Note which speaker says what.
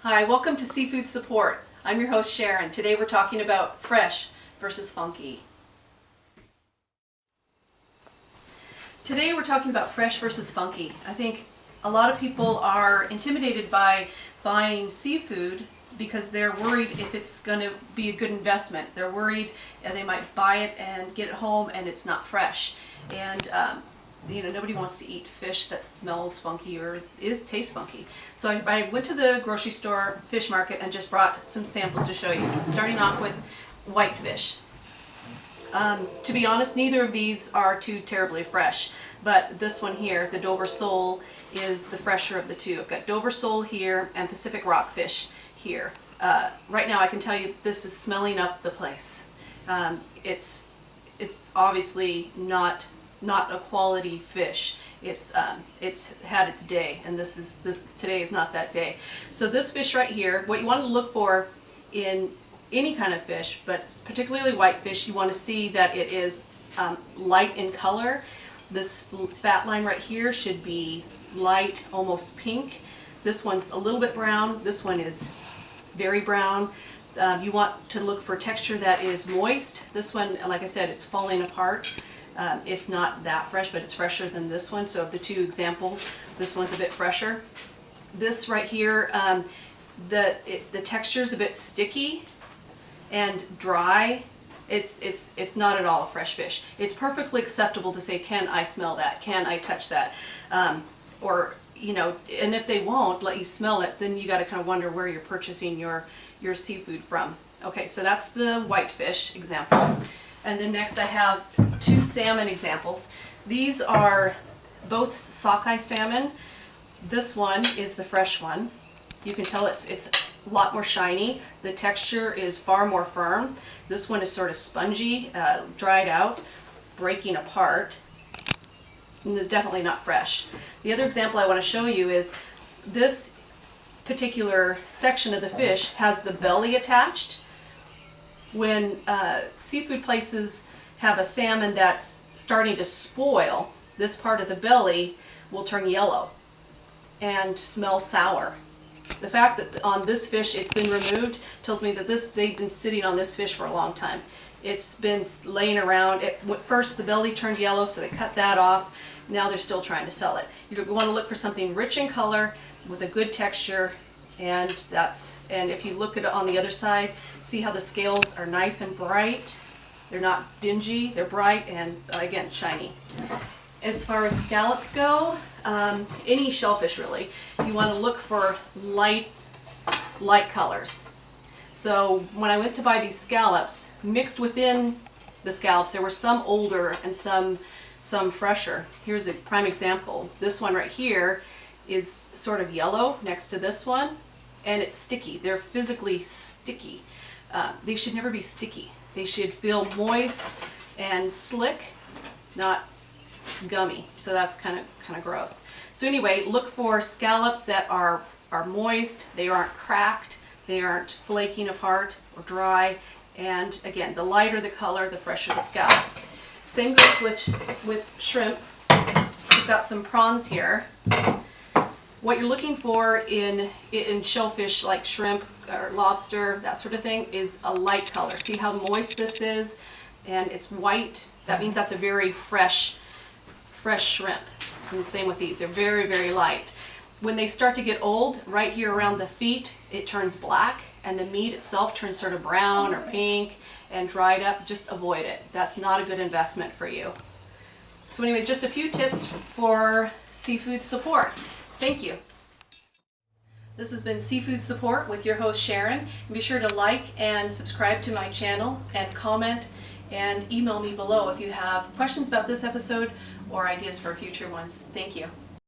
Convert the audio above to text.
Speaker 1: Hi, welcome to Seafood Support. I'm your host Sharon. Today we're talking about fresh versus funky. Today we're talking about fresh versus funky. I think a lot of people are intimidated by buying seafood because they're worried if it's going to be a good investment. They're worried they might buy it and get it home and it's not fresh. And nobody wants to eat fish that smells funky or tastes funky. So I went to the grocery store fish market and just brought some samples to show you. Starting off with whitefish. To be honest, neither of these are too terribly fresh, but this one here, the Dover sole, is the fresher of the two. I've got Dover sole here and Pacific rockfish here. Right now I can tell you this is smelling up the place. It's obviously not a quality fish. It's had its day, and today is not that day. So this fish right here, what you want to look for in any kind of fish, but particularly whitefish, you want to see that it is light in color. This fat line right here should be light, almost pink. This one's a little bit brown. This one is very brown. You want to look for texture that is moist. This one, like I said, it's falling apart. It's not that fresh, but it's fresher than this one. So of the two examples, this one's a bit fresher. This right here, the texture's a bit sticky and dry. It's not at all a fresh fish. It's perfectly acceptable to say, can I smell that? Can I touch that? And if they won't let you smell it, then you got to kind of wonder where you're purchasing your seafood from. Okay, so that's the whitefish example. And then next I have two salmon examples. These are both sockeye salmon. This one is the fresh one. You can tell it's a lot more shiny. The texture is far more firm. This one is sort of spongy, dried out, breaking apart. Definitely not fresh. The other example I want to show you is this particular section of the fish has the belly attached. When seafood places have a salmon that's starting to spoil, this part of the belly will turn yellow and smell sour. The fact that on this fish it's been removed tells me that they've been sitting on this fish for a long time. It's been laying around. First the belly turned yellow, so they cut that off. Now they're still trying to sell it. You want to look for something rich in color with a good texture, and if you look at it on the other side, see how the scales are nice and bright. They're not dingy, they're bright and again shiny. As far as scallops go, any shellfish really, you want to look for light colors. So when I went to buy these scallops, mixed within the scallops, there were some older and some fresher. Here's a prime example. This one right here is sort of yellow next to this one, and it's sticky. They're physically sticky. They should never be sticky. They should feel moist and slick, not gummy. So that's kind of gross. So anyway, look for scallops that are moist. They aren't cracked. They aren't flaking apart or dry. And again, the lighter the color, the fresher the scallop. Same goes with shrimp. We've got some prawns here. What you're looking for in shellfish like shrimp or lobster, that sort of thing, is a light color. See how moist this is? And it's white. That means that's a very fresh shrimp. And the same with these. They're very, very light. When they start to get old, right here around the feet, it turns black, and the meat itself turns sort of brown or pink and dried up. Just avoid it. That's not a good investment for you. So anyway, just a few tips for seafood support. Thank you. This has been Seafood Support with your host Sharon. And be sure to like and subscribe to my channel and comment and email me below if you have questions about this episode or ideas for future ones. Thank you.